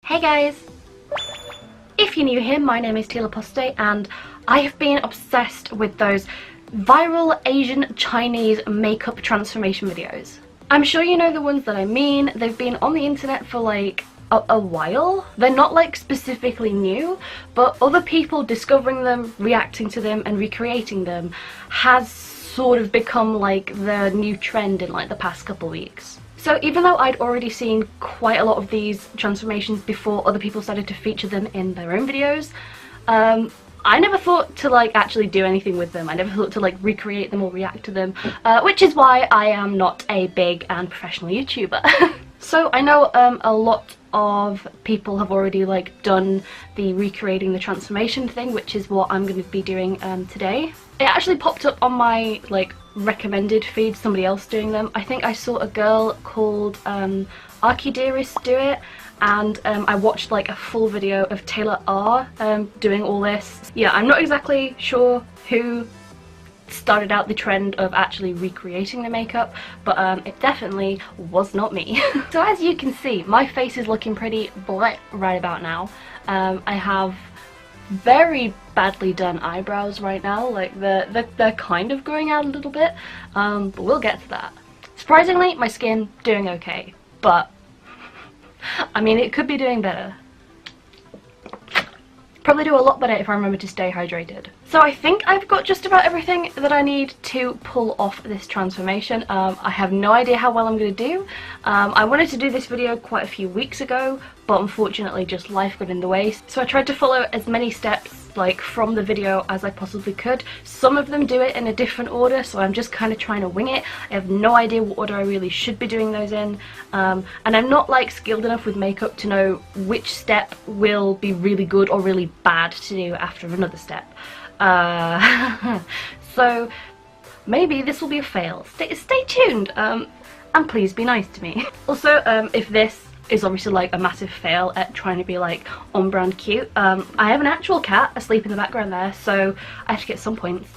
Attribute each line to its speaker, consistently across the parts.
Speaker 1: Hey guys! If you're new here, my name is Tila Poste and I have been obsessed with those viral Asian Chinese makeup transformation videos. I'm sure you know the ones that I mean. They've been on the internet for like a while. They're not like specifically new, but other people discovering them, reacting to them and recreating them has sort of become like the new trend in like the past couple weeks. So even though I'd already seen quite a lot of these transformations before other people started to feature them in their own videos, I never thought to like actually do anything with them. I never thought to like recreate them or react to them, which is why I am not a big and professional YouTuber. So I know a lot of people have already like done the recreating the transformation thing, which is what I'm going to be doing today. It actually popped up on my like recommended feed, somebody else doing them. I think I saw a girl called Dearest do it, and I watched like a full video of Taylor R doing all this. Yeah, I'm not exactly sure who started out the trend of actually recreating the makeup, but it definitely was not me. So as you can see, my face is looking pretty bleh right about now. I have very badly done eyebrows right now, like they're kind of growing out a little bit, but we'll get to that. Surprisingly, my skin doing okay, but I mean it could be doing better. Probably do a lot better if I remember to stay hydrated. So I think I've got just about everything that I need to pull off this transformation. I have no idea how well I'm going to do. I wanted to do this video quite a few weeks ago, but unfortunately just life got in the way. So I tried to follow as many steps like from the video as I possibly could. Some of them do it in a different order, so I'm just kind of trying to wing it. I have no idea what order I really should be doing those in, and I'm not like skilled enough with makeup to know which step will be really good or really bad to do after another step. So maybe this will be a fail. Stay tuned, and please be nice to me. Also, if this is obviously like a massive fail at trying to be like on brand cute, I have an actual cat asleep in the background there, so I have to get some points,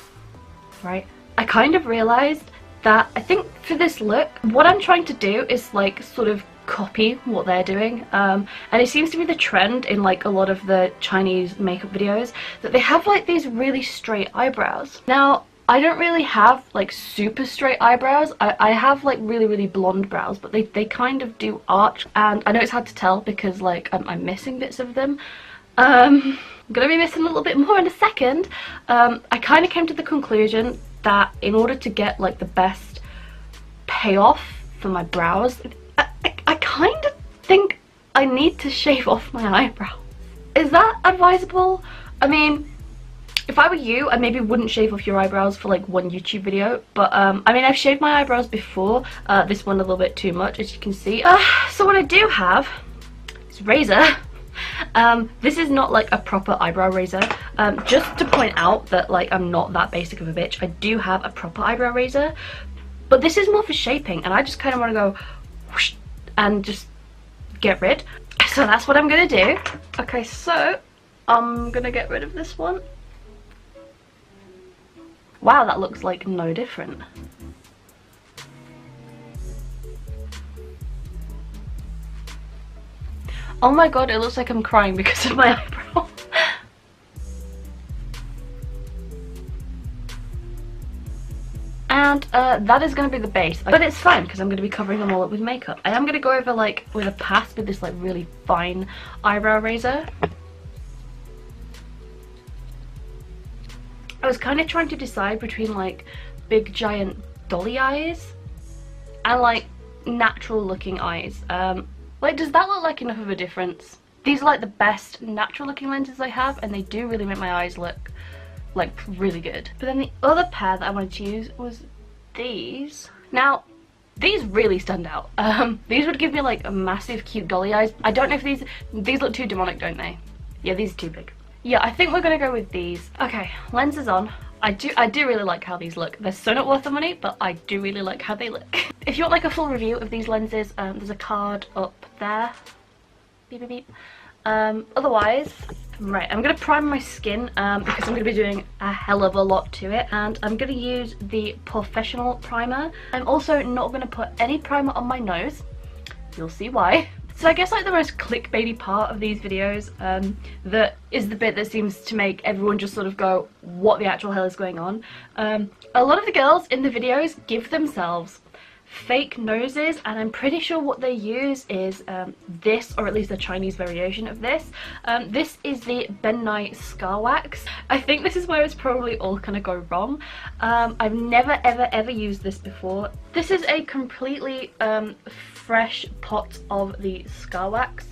Speaker 1: right? I kind of realised that I think for this look, what I'm trying to do is like sort of copy what they're doing, and it seems to be the trend in like a lot of the Chinese makeup videos that they have like these really straight eyebrows. Now I don't really have like super straight eyebrows. I have like really blonde brows, but they kind of do arch, and I know it's hard to tell because like I'm missing bits of them. I'm gonna be missing a little bit more in a second. I kind of came to the conclusion that in order to get like the best payoff for my brows, I kind of think I need to shave off my eyebrows. Is that advisable? I mean, if I were you, I maybe wouldn't shave off your eyebrows for like one YouTube video, but I mean I've shaved my eyebrows before, this one a little bit too much as you can see. So what I do have is a razor. This is not like a proper eyebrow razor, just to point out that like I'm not that basic of a bitch. I do have a proper eyebrow razor, but this is more for shaping, and I just kind of want to go whoosh and just get rid. So that's what I'm gonna do. Okay, so I'm gonna get rid of this one. Wow, that looks like no different. Oh my god, it looks like I'm crying because of my eyebrow. And that is going to be the base, but it's fine because I'm going to be covering them all up with makeup. I am going to go over like with a pass with this like really fine eyebrow razor. I was kind of trying to decide between like big giant dolly eyes and like natural looking eyes. Like, does that look like enough of a difference? These are like the best natural looking lenses I have, and they do really make my eyes look like really good. But then the other pair that I wanted to use was these. Now these really stand out. These would give me like a massive cute dolly eyes. I don't know if these look too demonic, don't they? Yeah, these are too big. Yeah, I think we're gonna go with these. Okay, lenses on. I do really like how these look. They're so not worth the money, but I do really like how they look. If you want like a full review of these lenses, there's a card up there. Beep beep beep. Otherwise, right, I'm gonna prime my skin because I'm gonna be doing a hell of a lot to it, and I'm gonna use the Professional primer. I'm also not gonna put any primer on my nose. You'll see why. So I guess like the most clickbaity part of these videos, that is the bit that seems to make everyone just sort of go, what the actual hell is going on? A lot of the girls in the videos give themselves fake noses, and I'm pretty sure what they use is this, or at least a Chinese variation of this. This is the Bヽ Scar Wax. I think this is where it's probably all gonna go wrong. I've never ever used this before. This is a completely fresh pot of the Scar Wax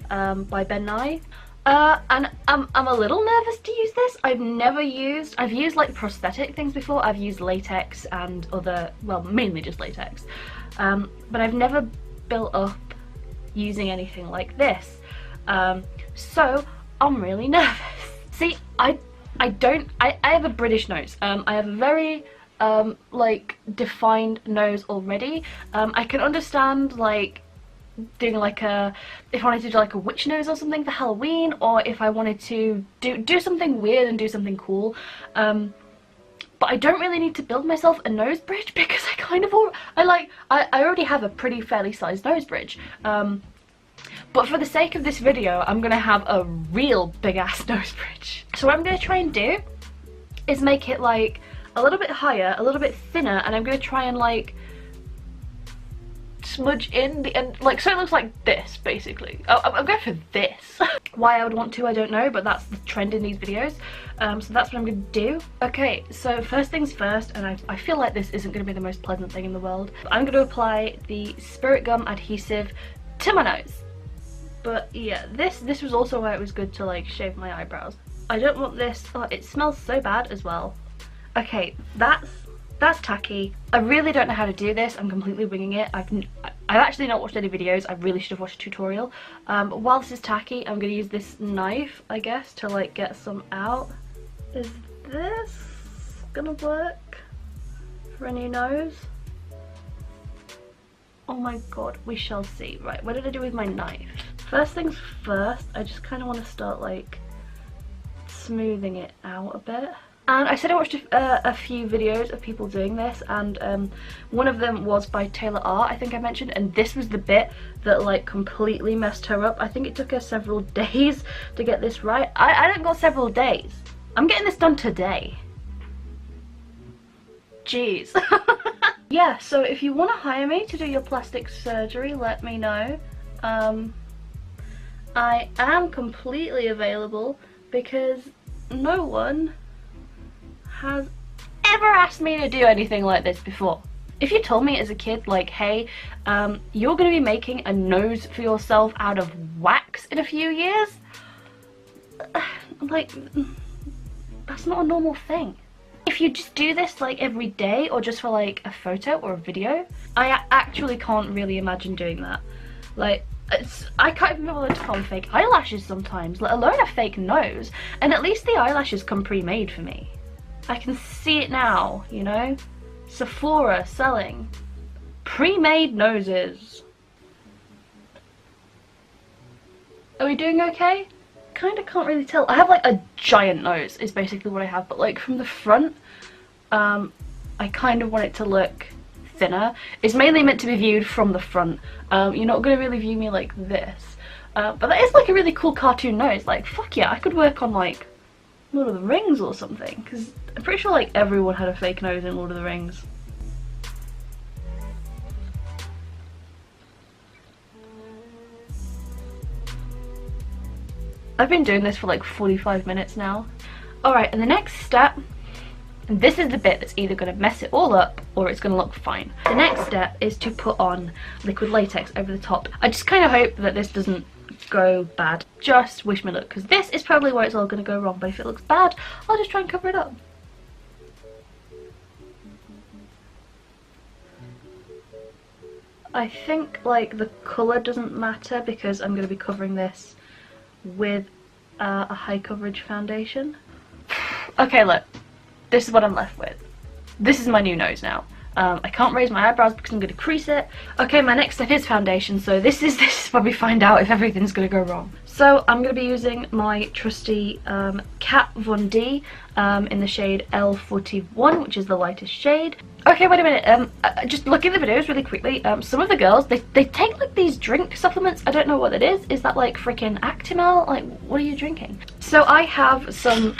Speaker 1: by B㽽. And I'm a little nervous to use this. I've used like prosthetic things before. I've used latex and other, well, mainly just latex. But I've never built up using anything like this. So I'm really nervous. See, I have a British nose. I have a very like defined nose already. I can understand like doing like if I wanted to do like a witch nose or something for Halloween, or if I wanted to do something weird and do something cool, but I don't really need to build myself a nose bridge because I already have a pretty fairly sized nose bridge. But for the sake of this video, I'm gonna have a real big ass nose bridge. So what I'm gonna try and do is make it like a little bit higher, a little bit thinner, and I'm gonna try and like smudge in the end, like so it looks like this basically. I'm going for this. Why I would want to, I don't know, but that's the trend in these videos. So that's what I'm going to do. Okay, so first things first, and I feel like this isn't going to be the most pleasant thing in the world, but I'm going to apply the Spirit Gum adhesive to my nose. But yeah, this was also why it was good to like shave my eyebrows. I don't want this, oh, it smells so bad as well. Okay, that's tacky. I really don't know how to do this. I'm completely winging it. I've actually not watched any videos. I really should have watched a tutorial. But while this is tacky, I'm going to use this knife, I guess, to like get some out. Is this gonna work for a new nose? Oh my god, we shall see. Right, what did I do with my knife? First things first, I just kind of want to start like smoothing it out a bit. And I said I watched a few videos of people doing this, and one of them was by Taylor R, I think I mentioned, and this was the bit that like completely messed her up. I think it took her several days to get this right. I didn't got several days. I'm getting this done today. Jeez. Yeah, so if you want to hire me to do your plastic surgery, let me know. I am completely available because no one has ever asked me to do anything like this before. If you told me as a kid, like, hey, you're gonna be making a nose for yourself out of wax in a few years, like, that's not a normal thing. If you just do this like every day or just for like a photo or a video, I actually can't really imagine doing that. Like, I can't even be bothered to put on fake eyelashes sometimes, let alone a fake nose, and at least the eyelashes come pre-made for me. I can see it now, you know? Sephora selling pre-made noses. Are we doing okay? Kinda can't really tell. I have like a giant nose is basically what I have, but like from the front, I kind of want it to look thinner. It's mainly meant to be viewed from the front. You're not going to really view me like this. But that is like a really cool cartoon nose. Like, fuck yeah, I could work on like Lord of the Rings or something, because I'm pretty sure like everyone had a fake nose in Lord of the Rings. I've been doing this for like 45 minutes now. Alright, and the next step, and this is the bit that's either going to mess it all up or it's going to look fine. The next step is to put on liquid latex over the top. I just kind of hope that this doesn't go bad. Just wish me luck, because this is probably where it's all going to go wrong, but if it looks bad, I'll just try and cover it up. I think like the colour doesn't matter because I'm going to be covering this with a high coverage foundation. Okay, look, this is what I'm left with. This is my new nose now. I can't raise my eyebrows because I'm going to crease it. Okay, my next step is foundation, so this is where we find out if everything's going to go wrong. So I'm going to be using my trusty Kat Von D in the shade L41, which is the lightest shade. Okay, wait a minute, just looking at the videos really quickly, some of the girls, they take like these drink supplements. I don't know what it is. Is that like freaking Actimel? Like, what are you drinking? So I have some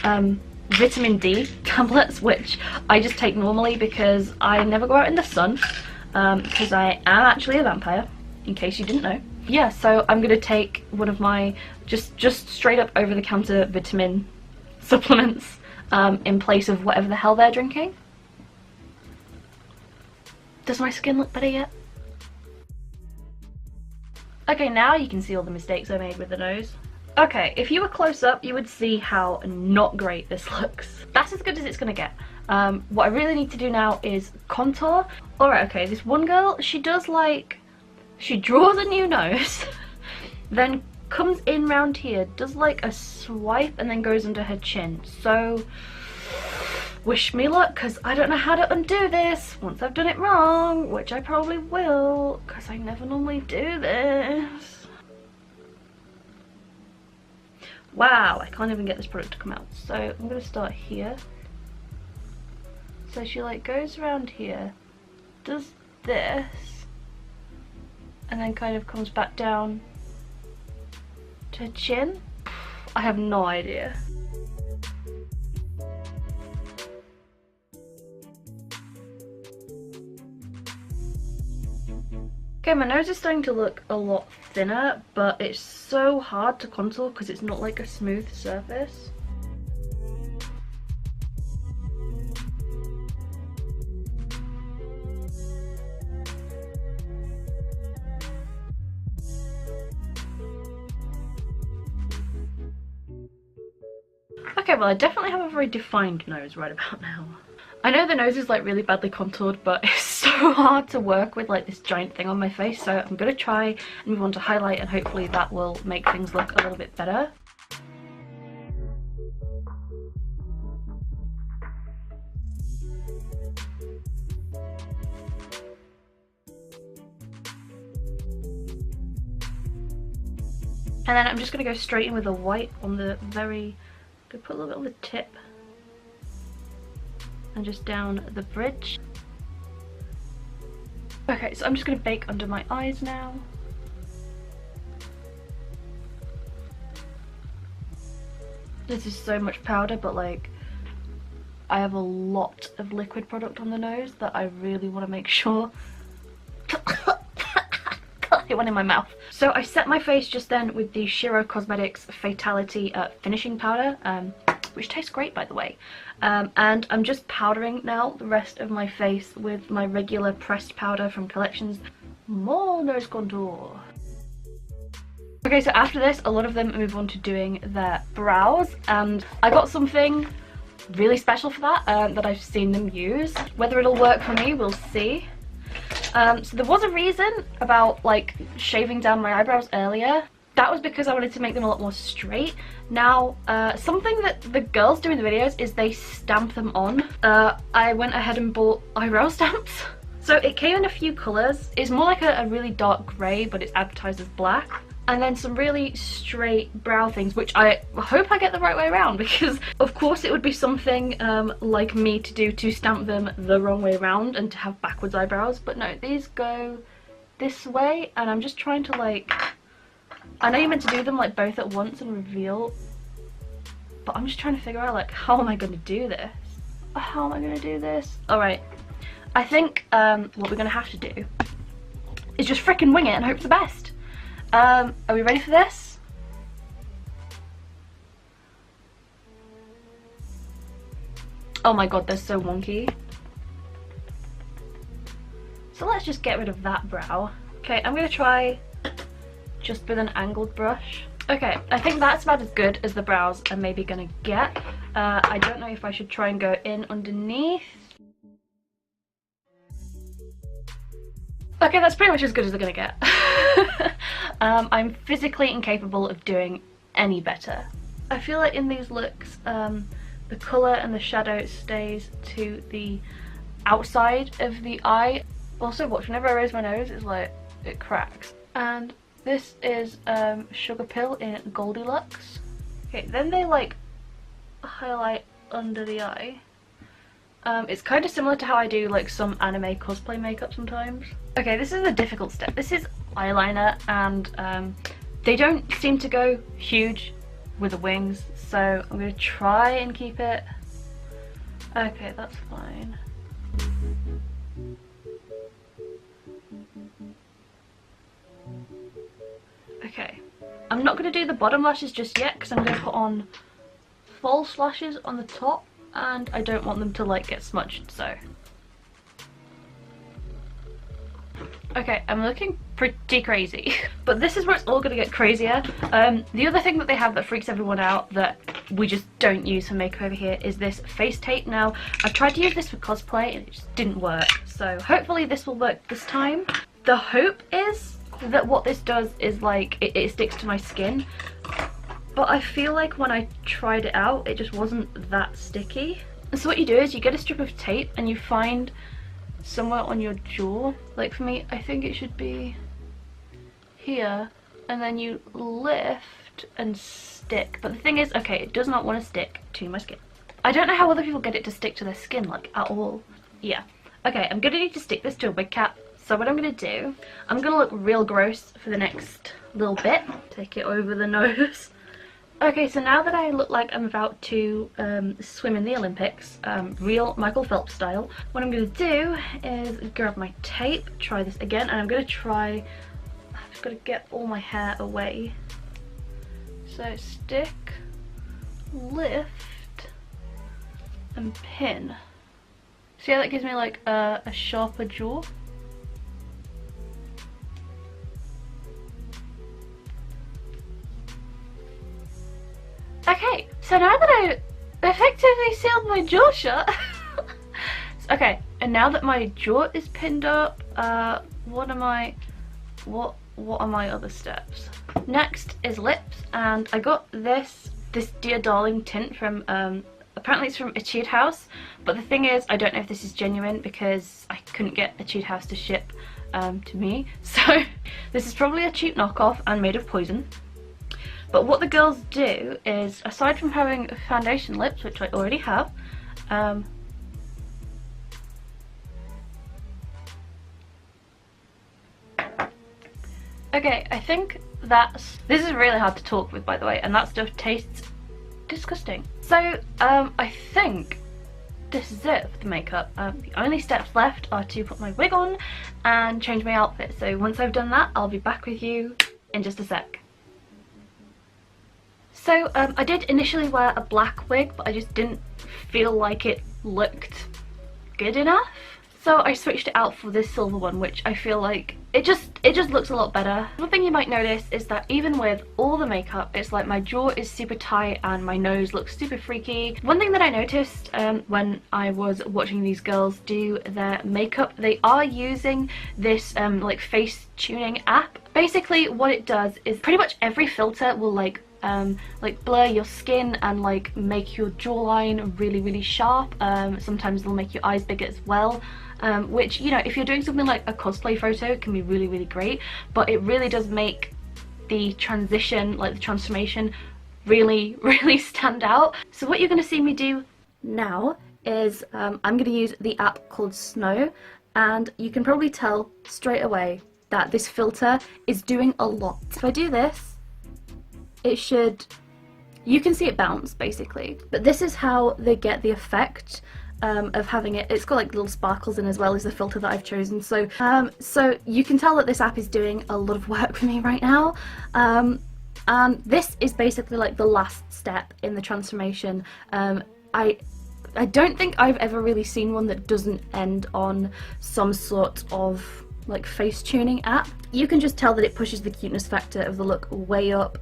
Speaker 1: vitamin D tablets, which I just take normally because I never go out in the sun, because I am actually a vampire, in case you didn't know. Yeah, so I'm gonna take one of my just straight up over the counter vitamin supplements in place of whatever the hell they're drinking. Does my skin look better yet? Okay, now you can see all the mistakes I made with the nose. Okay, if you were close up, you would see how not great this looks. That's as good as it's gonna get. What I really need to do now is contour. Alright, okay, this one girl, she does like, she draws a new nose, then comes in round here, does like a swipe, and then goes under her chin. So, wish me luck, because I don't know how to undo this once I've done it wrong, which I probably will, because I never normally do this. Wow, I can't even get this product to come out. So I'm going to start here. So she like goes around here, does this, and then kind of comes back down to her chin. I have no idea. Okay, my nose is starting to look a lot thinner, but it's so hard to contour because it's not like a smooth surface. Okay, well I definitely have a very defined nose right about now. I know the nose is like really badly contoured, but it's so hard to work with like this giant thing on my face, so I'm gonna try and move on to highlight, and hopefully that will make things look a little bit better. And then I'm just gonna go straight in with a white on the very, go put a little bit on the tip and just down the bridge. Okay, so I'm just going to bake under my eyes now. This is so much powder, but like I have a lot of liquid product on the nose that I really want to make sure. It went in my mouth. So I set my face just then with the Shiro Cosmetics Fatality finishing powder, which tastes great by the way. And I'm just powdering now the rest of my face with my regular pressed powder from Collections. More nose contour. Okay, so after this, a lot of them move on to doing their brows, and I got something really special for that that I've seen them use. Whether it'll work for me, we'll see. So there was a reason about like shaving down my eyebrows earlier. That was because I wanted to make them a lot more straight. Now, something that the girls do in the videos is they stamp them on. I went ahead and bought eyebrow stamps. So it came in a few colours. It's more like a really dark grey, but it's advertised as black. And then some really straight brow things, which I hope I get the right way around, because of course it would be something like me to do to stamp them the wrong way around and to have backwards eyebrows. But no, these go this way, and I'm just trying to like, I know you're meant to do them like both at once and reveal, but I'm just trying to figure out like, how am I going to do this? How am I going to do this? Alright, I think what we're going to have to do is just frickin' wing it and hope for the best. Are we ready for this? Oh my god, they're so wonky. So let's just get rid of that brow. Okay, I'm going to try just with an angled brush. Okay, I think that's about as good as the brows are maybe going to get. I don't know if I should try and go in underneath. Okay, that's pretty much as good as they're gonna get. I'm physically incapable of doing any better. I feel like in these looks, the colour and the shadow stays to the outside of the eye. Also watch, whenever I raise my nose, it's like, it cracks. And this is Sugar Pill in Goldilocks. Okay, then they like highlight under the eye. It's kind of similar to how I do like some anime cosplay makeup sometimes. Okay, this is a difficult step. This is eyeliner, and they don't seem to go huge with the wings, so I'm going to try and keep it. Okay, that's fine. Okay, I'm not going to do the bottom lashes just yet because I'm going to put on false lashes on the top, and I don't want them to like get smudged, so. Okay, I'm looking pretty crazy, but this is where it's all going to get crazier. The other thing that they have that freaks everyone out that we just don't use for makeup over here is this face tape. Now, I've tried to use this for cosplay and it just didn't work, so hopefully this will work this time. The hope is that what this does is like, it sticks to my skin, but I feel like when I tried it out, it just wasn't that sticky. And so what you do is you get a strip of tape and you find somewhere on your jaw, like for me I think it should be here, and then you lift and stick. But the thing is, okay, it does not want to stick to my skin. I don't know how other people get it to stick to their skin like at all. Yeah, okay, I'm gonna need to stick this to a wig cap. So what I'm gonna do, I'm gonna look real gross for the next little bit. Take it over the nose. Okay, so now that I look like I'm about to swim in the Olympics, real Michael Phelps style, what I'm going to do is grab my tape, try this again, and I'm going to try, I've just got to get all my hair away. So stick, lift, and pin. See how that gives me like a sharper jaw? Okay, so now that I effectively sealed my jaw shut, okay, and now that my jaw is pinned up, what are my other steps? Next is lips, and I got this Dear Darling tint from, apparently it's from Etude House, but the thing is, I don't know if this is genuine because I couldn't get Etude House to ship to me, so this is probably a cheap knockoff and made of poison. But what the girls do is, aside from having foundation lips, which I already have, okay, I think this is really hard to talk with, by the way, and that stuff tastes disgusting. So, I think this is it for the makeup. The only steps left are to put my wig on and change my outfit. So once I've done that, I'll be back with you in just a sec. So I did initially wear a black wig, but I just didn't feel like it looked good enough. So I switched it out for this silver one, which I feel like it just looks a lot better. One thing you might notice is that even with all the makeup, it's like my jaw is super tight and my nose looks super freaky. One thing that I noticed when I was watching these girls do their makeup, they are using this like face tuning app. Basically what it does is pretty much every filter will like blur your skin and like make your jawline really sharp. Sometimes they'll make your eyes bigger as well, which, you know, if you're doing something like a cosplay photo, it can be really great, but it really does make the transition, like the transformation, really stand out. So what you're going to see me do now is I'm going to use the app called Snow, and you can probably tell straight away that this filter is doing a lot. If I do this, it should, you can see it bounce basically, but this is how they get the effect of having it. It's got like little sparkles in as well as the filter that I've chosen. So so you can tell that this app is doing a lot of work for me right now, and this is basically like the last step in the transformation. I don't think I've ever really seen one that doesn't end on some sort of like face tuning app. You can just tell that it pushes the cuteness factor of the look way up.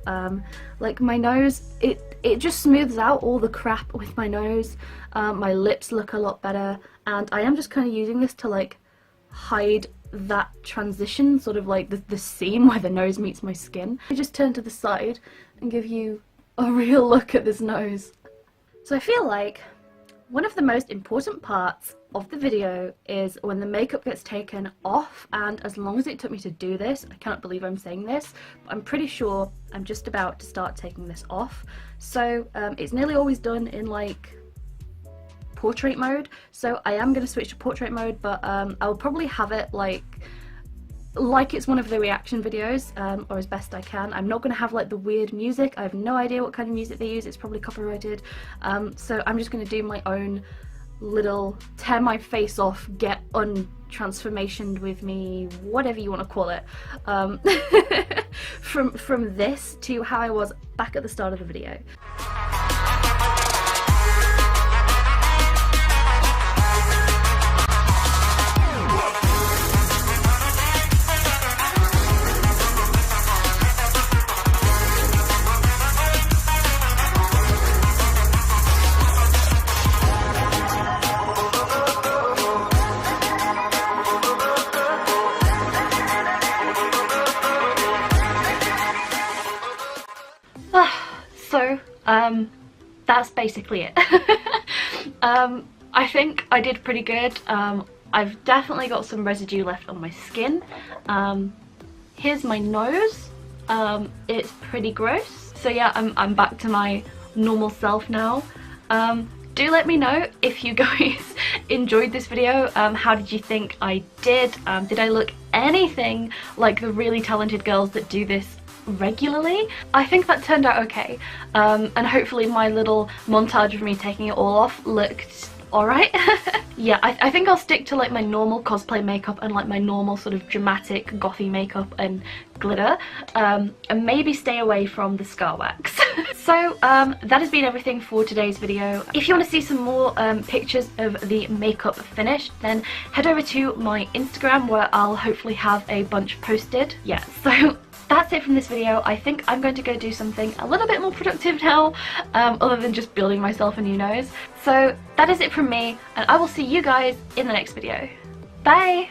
Speaker 1: Like my nose, it just smooths out all the crap with my nose. My lips look a lot better, and I am just kind of using this to like hide that transition, sort of like the seam where the nose meets my skin. I just turn to the side and give you a real look at this nose. So I feel like one of the most important parts of the video is when the makeup gets taken off, and as long as it took me to do this, I cannot believe I'm saying this, but I'm pretty sure I'm just about to start taking this off. So it's nearly always done in like portrait mode, so I am going to switch to portrait mode, but I'll probably have it like it's one of the reaction videos, or as best I can. I'm not going to have like the weird music. I have no idea what kind of music they use, it's probably copyrighted, so I'm just going to do my own little tear my face off, get untransformationed with me, whatever you want to call it, from this to how I was back at the start of the video. So, that's basically it. I think I did pretty good. I've definitely got some residue left on my skin. Here's my nose. It's pretty gross. So yeah, I'm back to my normal self now. Do let me know if you guys enjoyed this video. How did you think I did? Did I look anything like the really talented girls that do this regularly? I think that turned out okay, and hopefully my little montage of me taking it all off looked alright. Yeah, I think I'll stick to like my normal cosplay makeup and like my normal sort of dramatic gothy makeup and glitter, and maybe stay away from the scar wax. So that has been everything for today's video. If you want to see some more pictures of the makeup finished, then head over to my Instagram where I'll hopefully have a bunch posted. Yeah, so that's it from this video. I think I'm going to go do something a little bit more productive now, other than just building myself a new nose. So that is it from me, and I will see you guys in the next video. Bye!